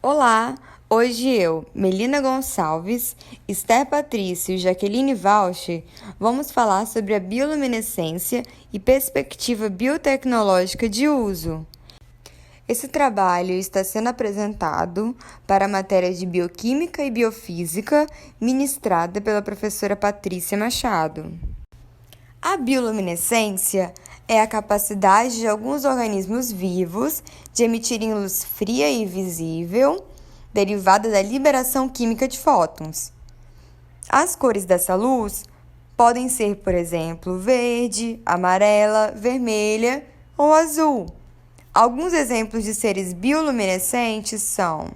Olá! Hoje eu, Melina Gonçalves, Esther Patrício e Jaqueline Walsh vamos falar sobre a bioluminescência e perspectiva biotecnológica de uso. Esse trabalho está sendo apresentado para a matéria de Bioquímica e Biofísica, ministrada pela professora Patrícia Machado. A bioluminescência é a capacidade de alguns organismos vivos de emitirem luz fria e visível, derivada da liberação química de fótons. As cores dessa luz podem ser, por exemplo, verde, amarela, vermelha ou azul. Alguns exemplos de seres bioluminescentes são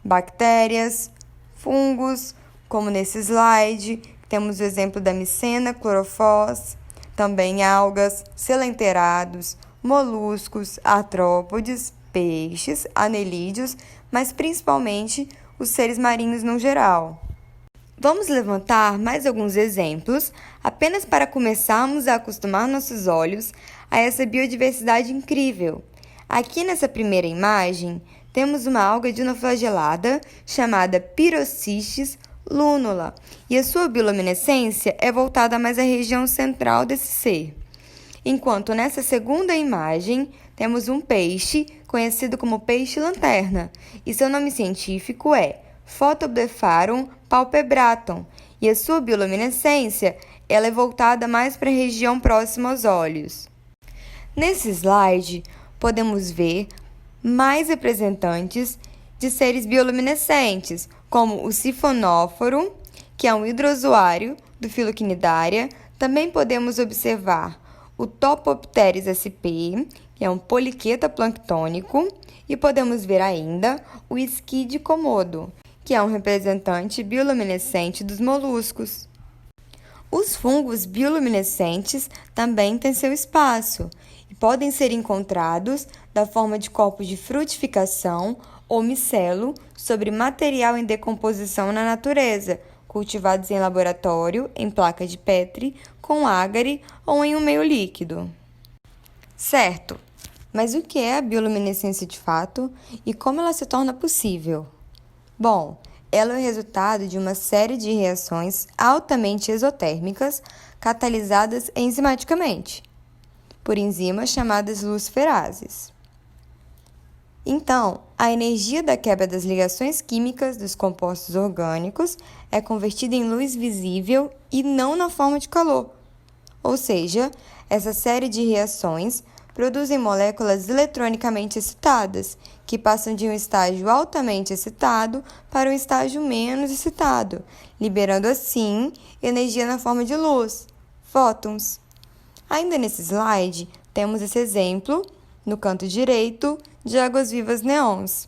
bactérias, fungos, como nesse slide, temos o exemplo da micena clorofós, também algas, selenterados, moluscos, artrópodes, peixes, anelídeos, mas principalmente os seres marinhos no geral. Vamos levantar mais alguns exemplos, apenas para começarmos a acostumar nossos olhos a essa biodiversidade incrível. Aqui nessa primeira imagem, temos uma alga dinoflagelada chamada Pyrocistes lunula, e a sua bioluminescência é voltada mais à região central desse ser. Enquanto nessa segunda imagem, temos um peixe conhecido como peixe-lanterna, e seu nome científico é Photoblepharum palpebratum, e a sua bioluminescência ela é voltada mais para a região próxima aos olhos. Nesse slide, podemos ver mais representantes de seres bioluminescentes, como o sifonóforo, que é um hidrozoário do filo Cnidaria. Também podemos observar o Topopteris sp, que é um poliqueta planctônico, e podemos ver ainda o esquide comodo, que é um representante bioluminescente dos moluscos. Os fungos bioluminescentes também têm seu espaço e podem ser encontrados da forma de corpos de frutificação ou micelo sobre material em decomposição na natureza, cultivados em laboratório, em placa de Petri, com ágare ou em um meio líquido. Certo, mas o que é a bioluminescência de fato e como ela se torna possível? Bom, ela é o resultado de uma série de reações altamente exotérmicas catalisadas enzimaticamente, por enzimas chamadas luciferases. Então, a energia da quebra das ligações químicas dos compostos orgânicos é convertida em luz visível e não na forma de calor. Ou seja, essa série de reações produzem moléculas eletronicamente excitadas, que passam de um estágio altamente excitado para um estágio menos excitado, liberando assim energia na forma de luz, fótons. Ainda nesse slide, temos esse exemplo, no canto direito, de águas-vivas neons.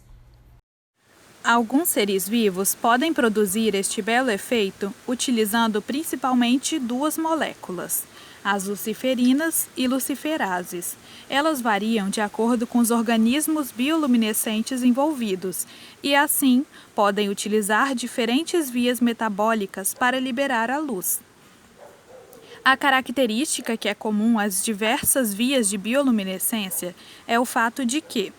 Alguns seres vivos podem produzir este belo efeito utilizando principalmente duas moléculas, as luciferinas e luciferases. Elas variam de acordo com os organismos bioluminescentes envolvidos e, assim, podem utilizar diferentes vias metabólicas para liberar a luz. A característica que é comum às diversas vias de bioluminescência é o fato de que,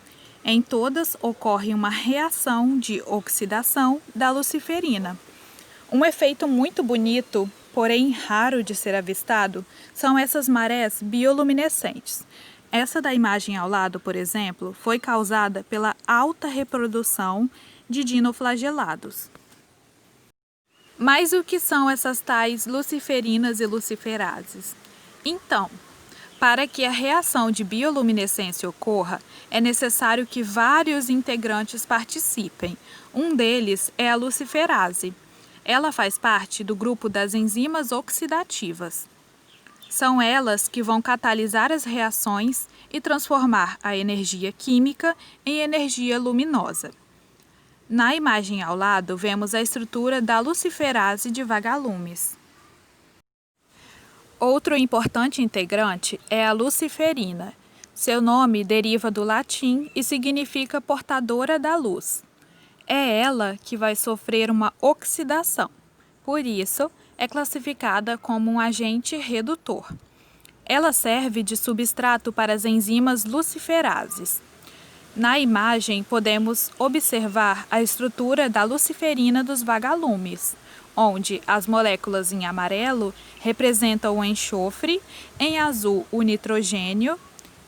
em todas, ocorre uma reação de oxidação da luciferina. Um efeito muito bonito, porém raro de ser avistado, são essas marés bioluminescentes. Essa da imagem ao lado, por exemplo, foi causada pela alta reprodução de dinoflagelados. Mas o que são essas tais luciferinas e luciferases? Então, para que a reação de bioluminescência ocorra, é necessário que vários integrantes participem. Um deles é a luciferase. Ela faz parte do grupo das enzimas oxidativas. São elas que vão catalisar as reações e transformar a energia química em energia luminosa. Na imagem ao lado, vemos a estrutura da luciferase de vagalumes. Outro importante integrante é a luciferina. Seu nome deriva do latim e significa portadora da luz. É ela que vai sofrer uma oxidação. Por isso, é classificada como um agente redutor. Ela serve de substrato para as enzimas luciferases. Na imagem, podemos observar a estrutura da luciferina dos vagalumes, onde as moléculas em amarelo representam o enxofre, em azul o nitrogênio,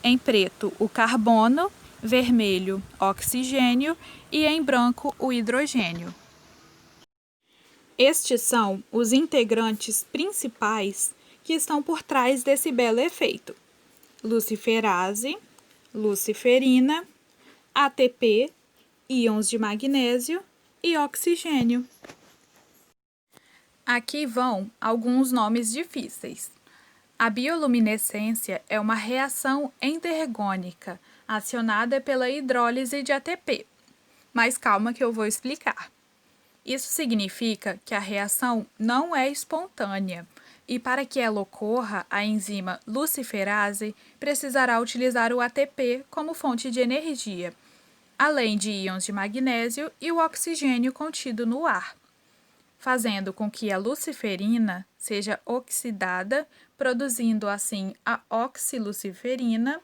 em preto o carbono, vermelho oxigênio e em branco o hidrogênio. Estes são os integrantes principais que estão por trás desse belo efeito: luciferase, luciferina, ATP, íons de magnésio e oxigênio. Aqui vão alguns nomes difíceis. A bioluminescência é uma reação endergônica acionada pela hidrólise de ATP. Mas calma que eu vou explicar. Isso significa que a reação não é espontânea e, para que ela ocorra, a enzima luciferase precisará utilizar o ATP como fonte de energia, além de íons de magnésio e o oxigênio contido no ar, fazendo com que a luciferina seja oxidada, produzindo assim a oxiluciferina,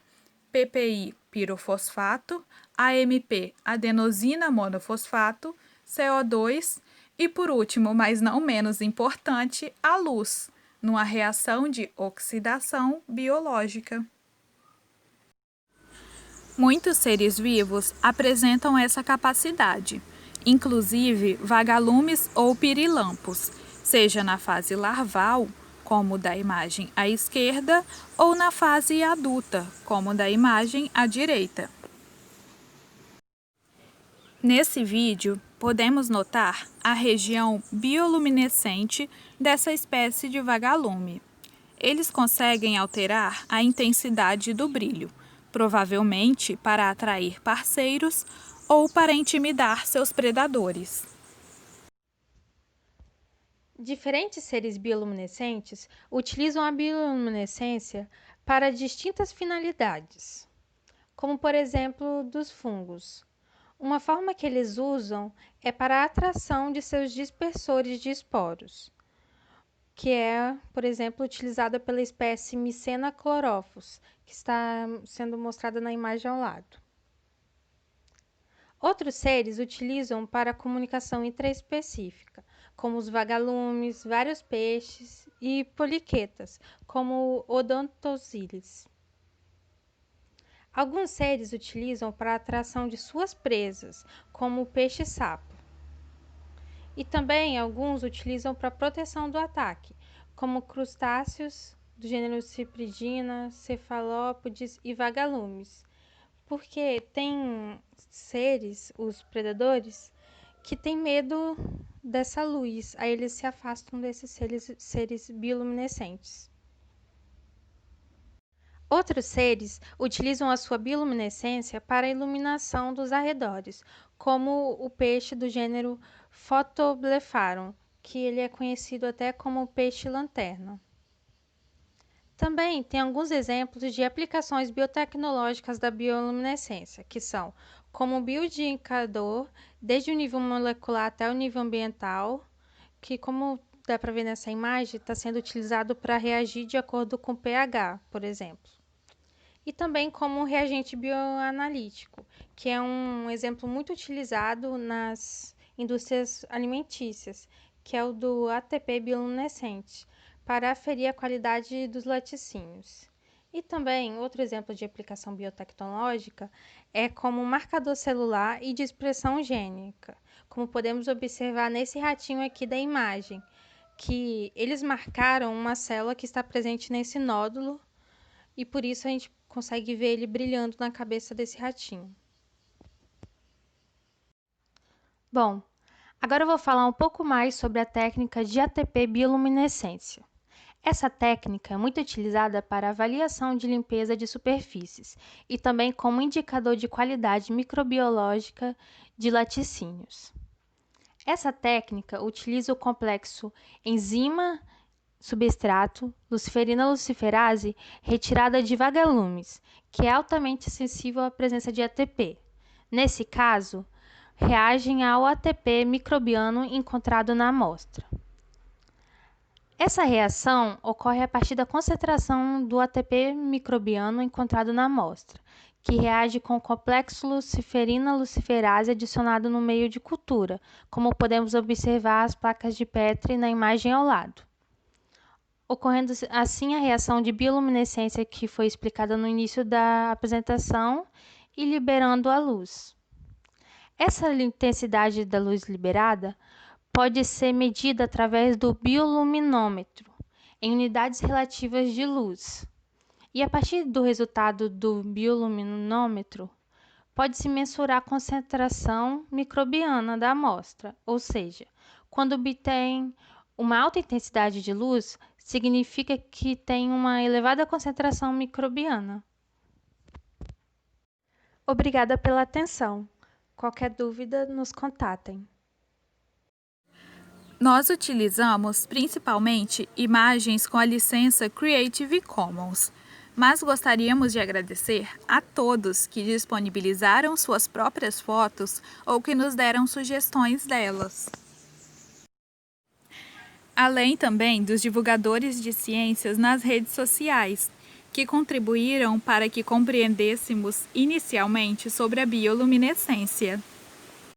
PPI pirofosfato, AMP adenosina monofosfato, CO2 e, por último, mas não menos importante, a luz, numa reação de oxidação biológica. Muitos seres vivos apresentam essa capacidade, inclusive vagalumes ou pirilampos, seja na fase larval, como da imagem à esquerda, ou na fase adulta, como da imagem à direita. Nesse vídeo, podemos notar a região bioluminescente dessa espécie de vagalume. Eles conseguem alterar a intensidade do brilho, provavelmente para atrair parceiros ou para intimidar seus predadores. Diferentes seres bioluminescentes utilizam a bioluminescência para distintas finalidades, como por exemplo dos fungos. Uma forma que eles usam é para a atração de seus dispersores de esporos, que é, por exemplo, utilizada pela espécie Mycena chlorophyllus, que está sendo mostrada na imagem ao lado. Outros seres utilizam para comunicação intraespecífica, como os vagalumes, vários peixes e poliquetas, como Odontocílios. Alguns seres utilizam para a atração de suas presas, como o peixe-sapo. E também alguns utilizam para proteção do ataque, como crustáceos do gênero Cypridina, cefalópodes e vagalumes, porque tem seres, os predadores, que têm medo dessa luz, aí eles se afastam desses seres bioluminescentes. Outros seres utilizam a sua bioluminescência para a iluminação dos arredores, como o peixe do gênero Photoblepharon, que ele é conhecido até como peixe-lanterna. Também tem alguns exemplos de aplicações biotecnológicas da bioluminescência, que são como bioindicador, desde o nível molecular até o nível ambiental, que, como dá para ver nessa imagem, está sendo utilizado para reagir de acordo com o pH, por exemplo. E também como um reagente bioanalítico, que é um exemplo muito utilizado nas indústrias alimentícias, que é o do ATP bioluminescente, para aferir a qualidade dos laticínios. E também, outro exemplo de aplicação biotecnológica é como marcador celular e de expressão gênica, como podemos observar nesse ratinho aqui da imagem, que eles marcaram uma célula que está presente nesse nódulo e por isso a gente consegue ver ele brilhando na cabeça desse ratinho. Bom, agora eu vou falar um pouco mais sobre a técnica de ATP bioluminescência. Essa técnica é muito utilizada para avaliação de limpeza de superfícies e também como indicador de qualidade microbiológica de laticínios. Essa técnica utiliza o complexo enzima substrato luciferina luciferase retirada de vagalumes, que é altamente sensível à presença de ATP. Nesse caso, reagem ao ATP microbiano encontrado na amostra. Essa reação ocorre a partir da concentração do ATP microbiano encontrado na amostra, que reage com o complexo luciferina-luciferase adicionado no meio de cultura, como podemos observar as placas de Petri na imagem ao lado. Ocorrendo assim a reação de bioluminescência que foi explicada no início da apresentação e liberando a luz. Essa intensidade da luz liberada pode ser medida através do bioluminômetro, em unidades relativas de luz. E a partir do resultado do bioluminômetro, pode-se mensurar a concentração microbiana da amostra, ou seja, quando obtém uma alta intensidade de luz, significa que tem uma elevada concentração microbiana. Obrigada pela atenção. Qualquer dúvida, nos contatem. Nós utilizamos principalmente imagens com a licença Creative Commons, mas gostaríamos de agradecer a todos que disponibilizaram suas próprias fotos ou que nos deram sugestões delas. Além também dos divulgadores de ciências nas redes sociais, que contribuíram para que compreendêssemos inicialmente sobre a bioluminescência.